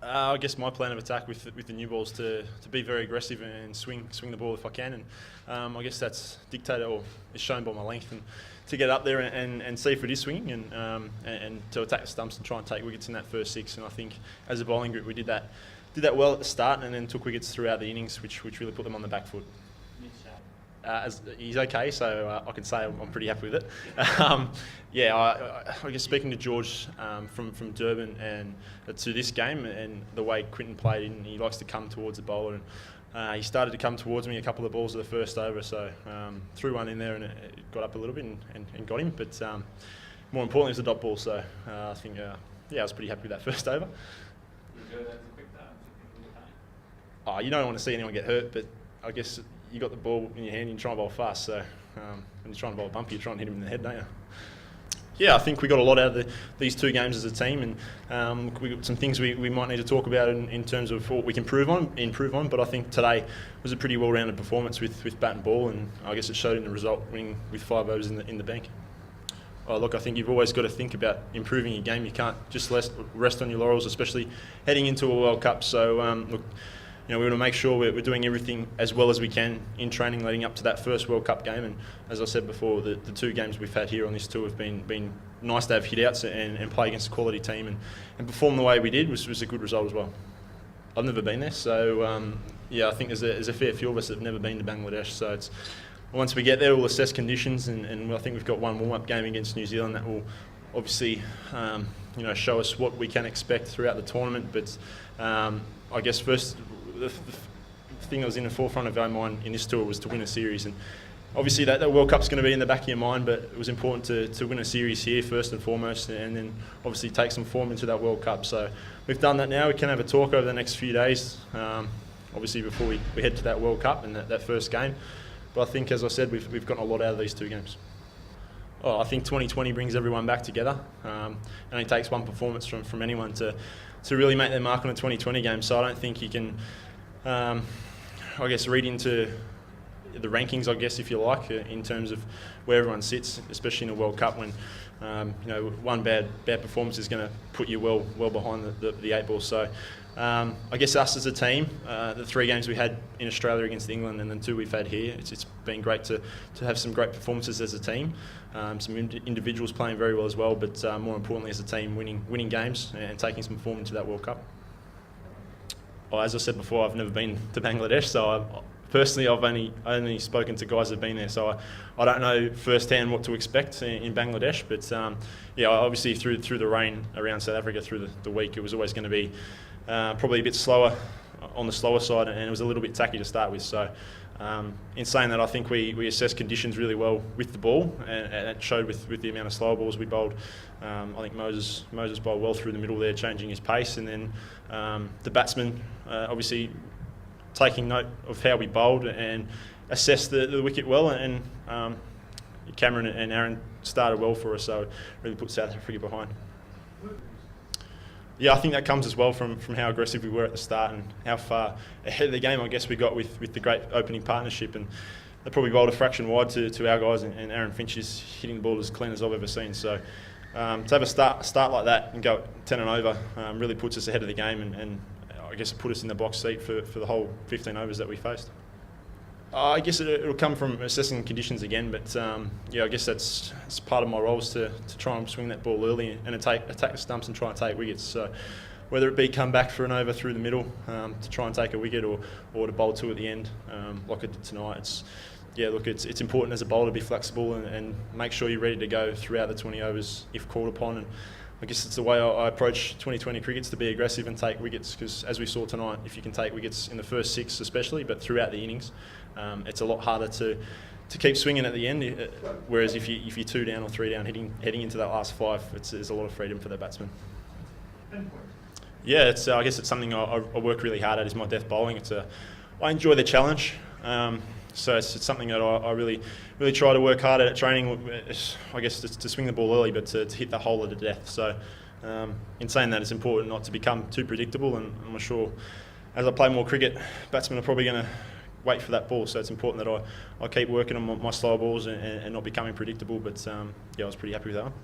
I guess my plan of attack with the new balls to be very aggressive and swing the ball if I can, and I guess that's dictated or is shown by my length, and to get up there and see if it is swinging, and to attack the stumps and try and take wickets in that first six. And I think as a bowling group we did that well at the start, and then took wickets throughout the innings, which really put them on the back foot. He's okay, so I can say I'm pretty happy with it. I guess speaking to George from Durban and to this game, and the way Quinton played, and he likes to come towards the bowler, and he started to come towards me a couple of balls of the first over, so threw one in there and it got up a little bit and got him. But more importantly, it was a dot ball, so I think I was pretty happy with that first over. You don't want to see anyone get hurt, but I guess you got the ball in your hand and you try and bowl fast, so when you're trying to bowl a bumpy, you're trying to hit him in the head, don't you? Yeah, I think we got a lot out of these two games as a team, and we got some things we might need to talk about in terms of what we can improve on. But I think today was a pretty well-rounded performance with bat and ball, and I guess it showed in the result, winning with 5 overs in the bank. Look, I think you've always got to think about improving your game. You can't just rest on your laurels, especially heading into a World Cup. So look, we want to make sure we're doing everything as well as we can in training leading up to that first World Cup game. And as I said before, the two games we've had here on this tour have been nice to have hit-outs and play against a quality team and perform the way we did was a good result as well. I've never been there, so I think there's a fair few of us that have never been to Bangladesh. So it's once we get there, we'll assess conditions, and I think we've got one warm-up game against New Zealand that will obviously show us what we can expect throughout the tournament. But I guess first, the thing that was in the forefront of our mind in this tour was to win a series, and obviously that World Cup's going to be in the back of your mind, but it was important to win a series here first and foremost, and then obviously take some form into that World Cup. So we've done that now. We can have a talk over the next few days, obviously before we head to that World Cup and that first game. But I think, as I said, we've gotten a lot out of these two games. I think 2020 brings everyone back together. Only takes one performance from anyone to really make their mark on a 2020 game. So I don't think you can, read into the rankings, I guess, if you like, in terms of where everyone sits, especially in a World Cup when one bad performance is going to put you well behind the eight ball. So I guess us as a team, the 3 games we had in Australia against England and then 2 we've had here, it's been great to have some great performances as a team. Some individuals playing very well as well, but more importantly as a team winning games and taking some form into that World Cup. As I said before, I've never been to Bangladesh, so personally I've only spoken to guys that have been there, so I don't know firsthand what to expect in Bangladesh. But obviously through the rain around South Africa through the week, it was always going to be probably a bit slower, on the slower side, and it was a little bit tacky to start with. So in saying that, I think we assessed conditions really well with the ball, and it showed with the amount of slower balls we bowled. I think Moses bowled well through the middle there, changing his pace, and then the batsmen obviously taking note of how we bowled and assessed the wicket well, and Cameron and Aaron started well for us, so it really put South Africa behind. Yeah, I think that comes as well from how aggressive we were at the start and how far ahead of the game I guess we got with the great opening partnership, and they probably bowled a fraction wide to our guys, and Aaron Finch is hitting the ball as clean as I've ever seen. So to have a start like that and go 10 and over really puts us ahead of the game, and I guess it put us in the box seat for the whole 15 overs that we faced. I guess it'll come from assessing conditions again, but I guess that's part of my role is to try and swing that ball early and attack the stumps and try and take wickets. So whether it be come back for an over through the middle to try and take a wicket, or to bowl 2 at the end like I did tonight, it's important as a bowler to be flexible and make sure you're ready to go throughout the 20 overs if called upon. And I guess it's the way I approach 2020 crickets, to be aggressive and take wickets, because as we saw tonight, if you can take wickets in the first 6 especially, but throughout the innings, it's a lot harder to keep swinging at the end. Whereas if you're 2 down or 3 down, heading into that last 5, there's a lot of freedom for the batsman. Yeah, I guess it's something I work really hard at, is my death bowling. I enjoy the challenge. So it's something that I really try to work hard at training. I guess to swing the ball early, but to hit the hole at a death. So in saying that, it's important not to become too predictable, and I'm sure as I play more cricket, batsmen are probably going to wait for that ball. So it's important that I keep working on my slow balls and not becoming predictable. But I was pretty happy with that one.